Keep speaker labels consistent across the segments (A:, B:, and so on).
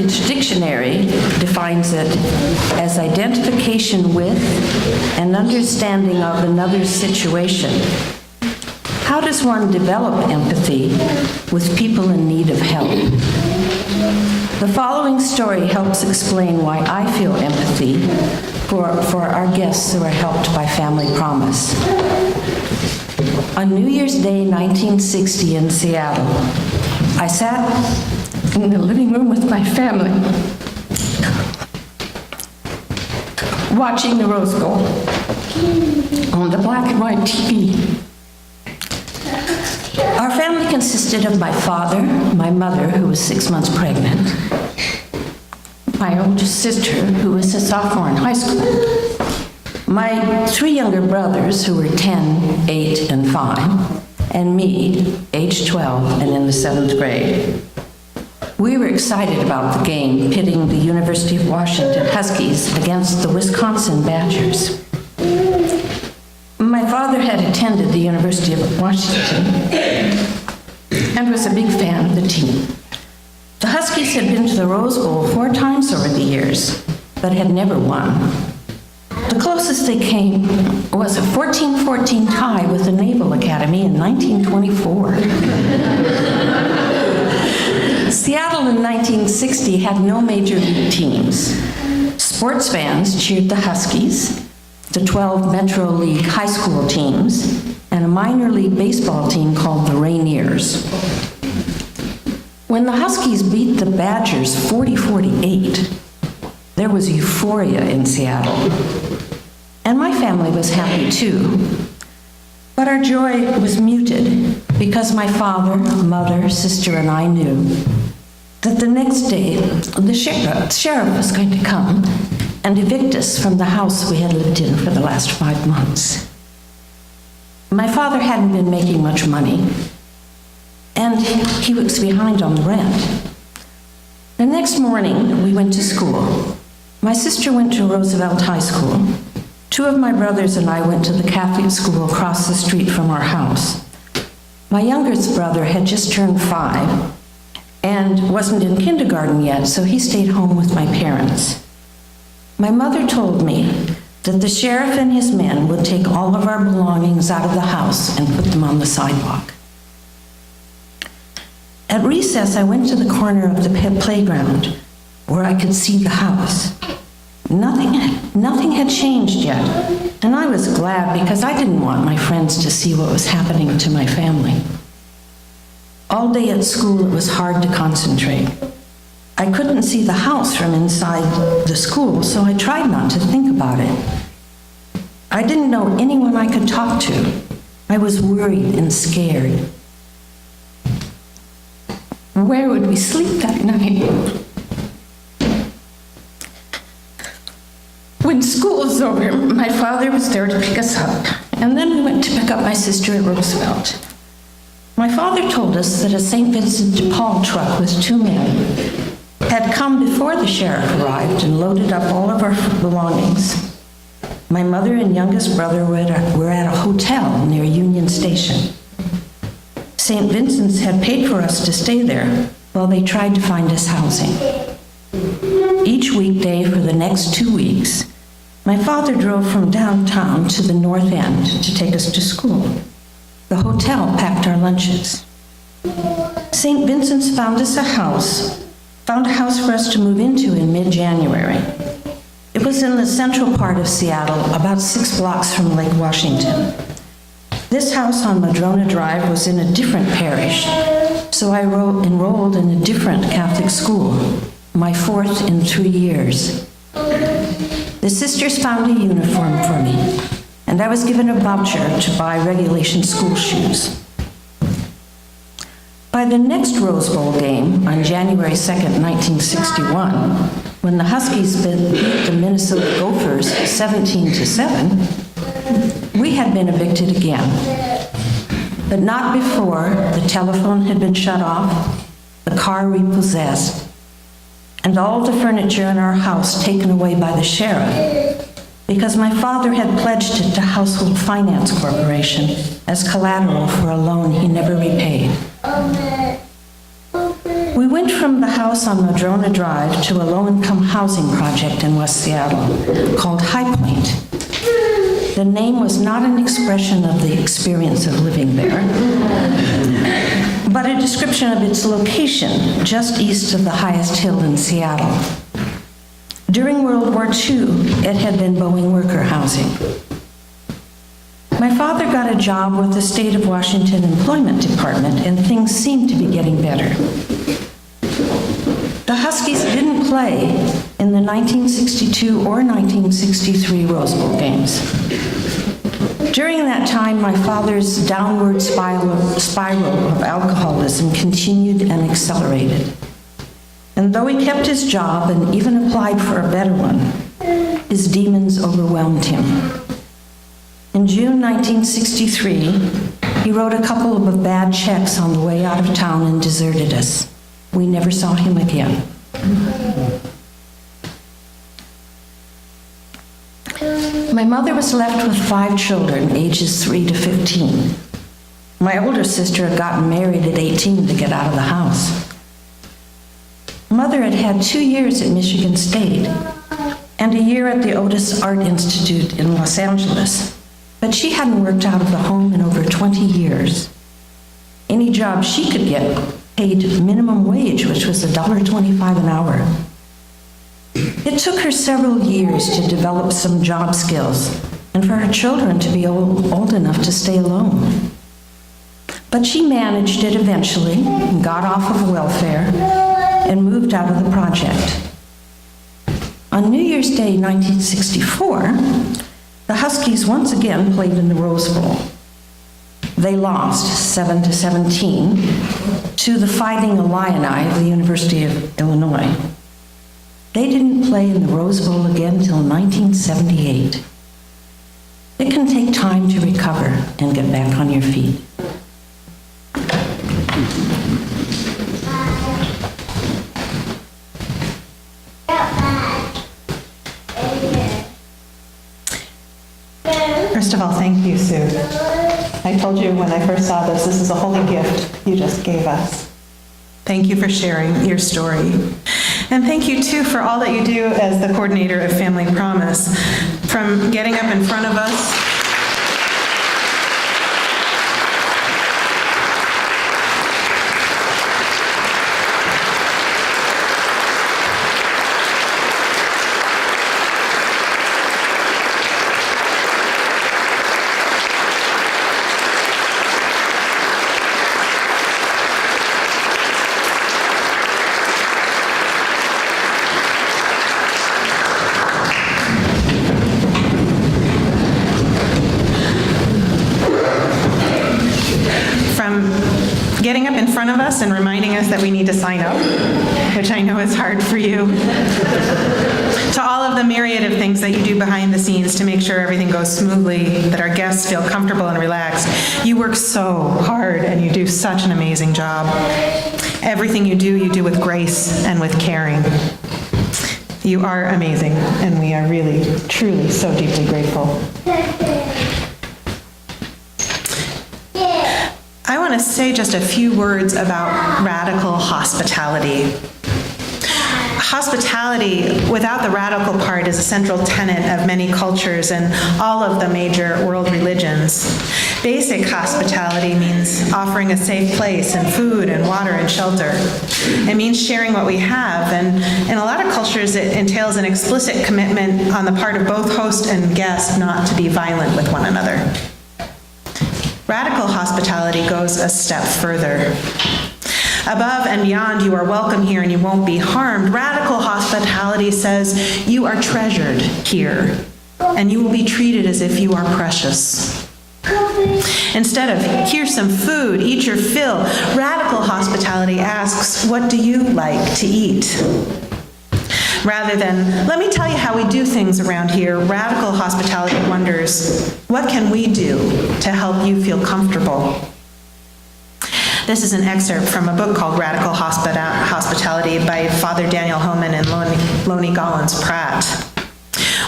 A: Heritage Dictionary defines it as identification with and understanding of another's situation. How does one develop empathy with people in need of help? The following story helps explain why I feel empathy for our guests who are helped by Family Promise. On New Year's Day, 1960 in Seattle, I sat in the living room with my family, watching the Rose Bowl on the black and white TV. Our family consisted of my father, my mother, who was 6 months pregnant, my oldest sister, who was a sophomore in high school, my 3 younger brothers, who were 10, 8, and 5, and me, age 12 and in the 7th grade. We were excited about the game pitting the University of Washington Huskies against the Wisconsin Badgers. My father had attended the University of Washington and was a big fan of the team. The Huskies had been to the Rose Bowl 4 times over the years, but had never won. The closest they came was a 14-14 tie with the Naval Academy in 1924. Seattle in 1960 had no major league teams. Sports fans cheered the Huskies, the 12 Metro League high school teams, and a minor league baseball team called the Rainiers. When the Huskies beat the Badgers 40-48, there was euphoria in Seattle. And my family was happy too. But our joy was muted because my father, mother, sister, and I knew that the next day the sheriff was going to come and evict us from the house we had lived in for the last 5 months. My father hadn't been making much money, and he was behind on the rent. The next morning, we went to school. My sister went to Roosevelt High School. 2 of my brothers and I went to the Catholic school across the street from our house. My youngest brother had just turned 5 and wasn't in kindergarten yet, so he stayed home with my parents. My mother told me that the sheriff and his men would take all of our belongings out of the house and put them on the sidewalk. At recess, I went to the corner of the playground where I could see the house. Nothing had changed yet, and I was glad because I didn't want my friends to see what was happening to my family. All day at school, it was hard to concentrate. I couldn't see the house from inside the school, so I tried not to think about it. I didn't know anyone I could talk to. I was worried and scared. Where would we sleep that night? When school was over, my father was there to pick us up, and then we went to pick up my sister at Roosevelt. My father told us that a St. Vincent de Paul truck with 2 men had come before the sheriff arrived and loaded up all of our belongings. My mother and youngest brother were at a hotel near Union Station. St. Vincent's had paid for us to stay there while they tried to find us housing. Each weekday for the next 2 weeks, my father drove from downtown to the north end to take us to school. The hotel packed our lunches. St. Vincent's found a house for us to move into in mid-January. It was in the central part of Seattle, about 6 blocks from Lake Washington. This house on Madrona Drive was in a different parish, so I enrolled in a different Catholic school, my 4th in 3 years. The sisters found a uniform for me, and I was given a voucher to buy regulation school shoes. By the next Rose Bowl game, on January 2nd, 1961, when the Huskies beat the Minnesota Gophers 17-7, we had been evicted again. But not before the telephone had been shut off, the car repossessed, and all the furniture in our house taken away by the sheriff, because my father had pledged it to Household Finance Corporation as collateral for a loan he never repaid. We went from the house on Madrona Drive to a low-income housing project in West Seattle called High Point. The name was not an expression of the experience of living there, but a description of its location just east of the highest hill in Seattle. During World War II, it had been Boeing worker housing. My father got a job with the State of Washington Employment Department, and things seemed to be getting better. The Huskies didn't play in the 1962 or 1963 Rose Bowl games. During that time, my father's downward spiral of alcoholism continued and accelerated. And though he kept his job and even applied for a better one, his demons overwhelmed him. In June 1963, he wrote a couple of bad checks on the way out of town and deserted us. We never saw him again. My mother was left with 5 children, ages 3 to 15. My older sister had gotten married at 18 to get out of the house. Mother had had 2 years at Michigan State and a year at the Otis Art Institute in Los Angeles, but she hadn't worked out of the home in over 20 years. Any job she could get paid minimum wage, which was $1.25 an hour. It took her several years to develop some job skills and for her children to be old enough to stay alone. But she managed it eventually, got off of welfare, and moved out of the project. On New Year's Day 1964, the Huskies once again played in the Rose Bowl. They lost 7-17 to the Fighting Illini of the University of Illinois. They didn't play in the Rose Bowl again until 1978. It can take time to recover and get back on your feet.
B: First of all, thank you, Sue. I told you when I first saw this is a holy gift you just gave us. Thank you for sharing your story. And thank you, too, for all that you do as the coordinator of Family Promise. From getting up in front of us and reminding us that we need to sign up, which I know is hard for you, to all of the myriad of things that you do behind the scenes to make sure everything goes smoothly, that our guests feel comfortable and relaxed. You work so hard and you do such an amazing job. Everything you do with grace and with caring. You are amazing, and we are really, truly so deeply grateful. I want to say just a few words about radical hospitality. Hospitality, without the radical part, is a central tenet of many cultures and all of the major world religions. Basic hospitality means offering a safe place and food and water and shelter. It means sharing what we have, and in a lot of cultures it entails an explicit commitment on the part of both host and guest not to be violent with one another. Radical hospitality goes a step further. Above and beyond, you are welcome here and you won't be harmed. Radical hospitality says you are treasured here and you will be treated as if you are precious. Instead of, here's some food, eat your fill, radical hospitality asks, what do you like to eat? Rather than, let me tell you how we do things around here, radical hospitality wonders, what can we do to help you feel comfortable? This is an excerpt from a book called Radical Hospitality by Father Daniel Homan and Lonnie Gollins-Pratt.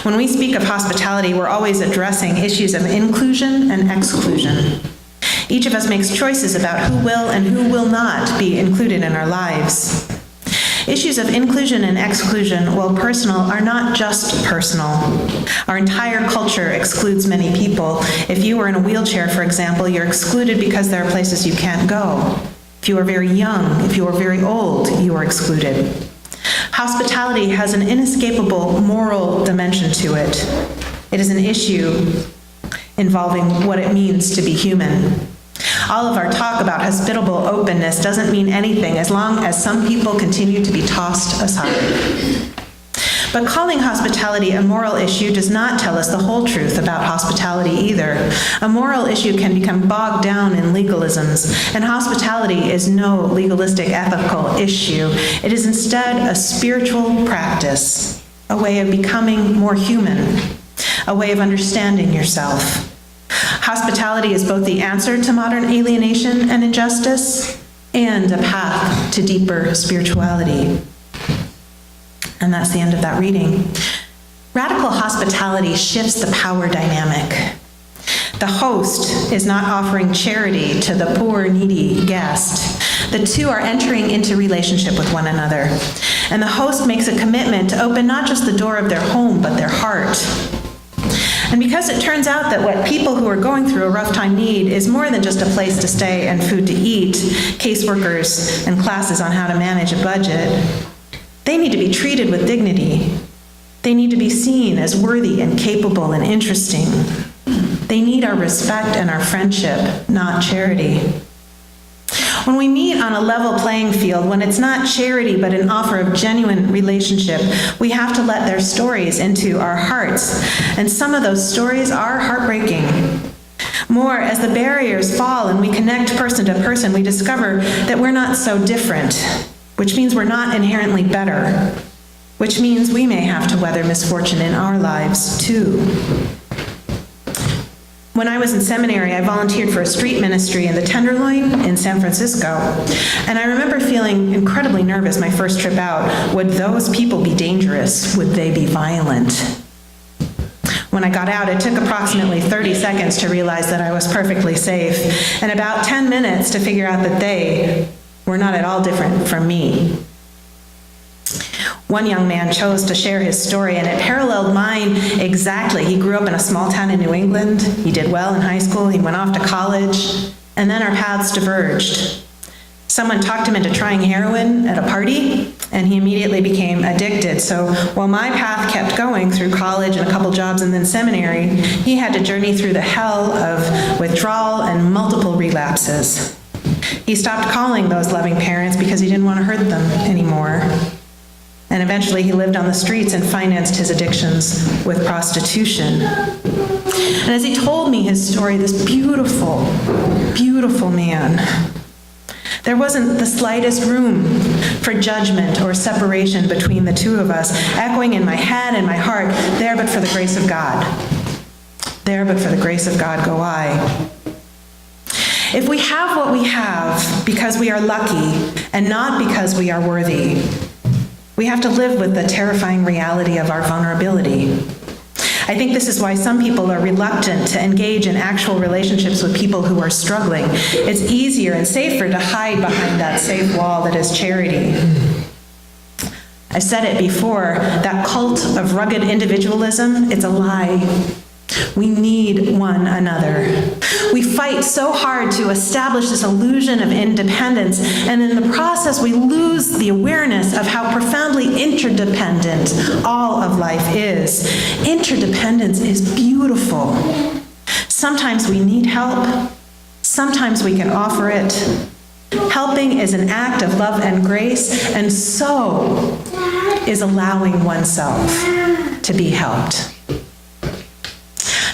B: When we speak of hospitality, we're always addressing issues of inclusion and exclusion. Each of us makes choices about who will and who will not be included in our lives. Issues of inclusion and exclusion, while personal, are not just personal. Our entire culture excludes many people. If you are in a wheelchair, for example, you're excluded because there are places you can't go. If you are very young, if you are very old, you are excluded. Hospitality has an inescapable moral dimension to it. It is an issue involving what it means to be human. All of our talk about hospitable openness doesn't mean anything as long as some people continue to be tossed aside. But calling hospitality a moral issue does not tell us the whole truth about hospitality either. A moral issue can become bogged down in legalisms, and hospitality is no legalistic ethical issue. It is instead a spiritual practice, a way of becoming more human, a way of understanding yourself. Hospitality is both the answer to modern alienation and injustice and a path to deeper spirituality. And that's the end of that reading. Radical hospitality shifts the power dynamic. The host is not offering charity to the poor, needy guest. The two are entering into relationship with one another. And the host makes a commitment to open not just the door of their home, but their heart. And because it turns out that what people who are going through a rough time need is more than just a place to stay and food to eat, caseworkers and classes on how to manage a budget, they need to be treated with dignity. They need to be seen as worthy and capable and interesting. They need our respect and our friendship, not charity. When we meet on a level playing field, when it's not charity but an offer of genuine relationship, we have to let their stories into our hearts. And some of those stories are heartbreaking. More, as the barriers fall and we connect person to person, we discover that we're not so different, which means we're not inherently better, which means we may have to weather misfortune in our lives too. When I was in seminary, I volunteered for a street ministry in the Tenderloin in San Francisco, and I remember feeling incredibly nervous my first trip out. Would those people be dangerous? Would they be violent? When I got out, it took approximately 30 seconds to realize that I was perfectly safe, and about 10 minutes to figure out that they were not at all different from me. One young man chose to share his story, and it paralleled mine exactly. He grew up in a small town in New England. He did well in high school. He went off to college, and then our paths diverged. Someone talked him into trying heroin at a party, and he immediately became addicted. So while my path kept going through college and a couple jobs and then seminary, he had to journey through the hell of withdrawal and multiple relapses. He stopped calling those loving parents because he didn't want to hurt them anymore. And eventually he lived on the streets and financed his addictions with prostitution. And as he told me his story, this beautiful, beautiful man, there wasn't the slightest room for judgment or separation between the two of us, echoing in my head and my heart, there but for the grace of God. There but for the grace of God go I. If we have what we have because we are lucky and not because we are worthy, we have to live with the terrifying reality of our vulnerability. I think this is why some people are reluctant to engage in actual relationships with people who are struggling. It's easier and safer to hide behind that safe wall that is charity. I've said it before, that cult of rugged individualism, it's a lie. We need one another. We fight so hard to establish this illusion of independence, and in the process we lose the awareness of how profoundly interdependent all of life is. Interdependence is beautiful. Sometimes we need help. Sometimes we can offer it. Helping is an act of love and grace, and so is allowing oneself to be helped.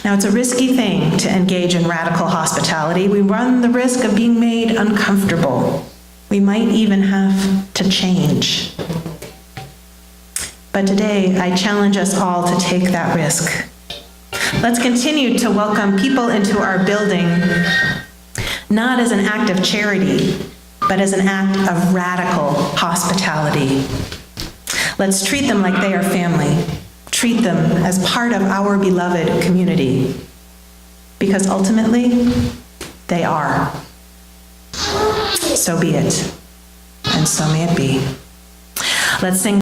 B: Now, it's a risky thing to engage in radical hospitality. We run the risk of being made uncomfortable. We might even have to change. But today, I challenge us all to take that risk. Let's continue to welcome people into our building, not as an act of charity, but as an act of radical hospitality. Let's treat them like they are family. Treat them as part of our beloved community, because ultimately, they are. So be it, and so may it be. Let's sing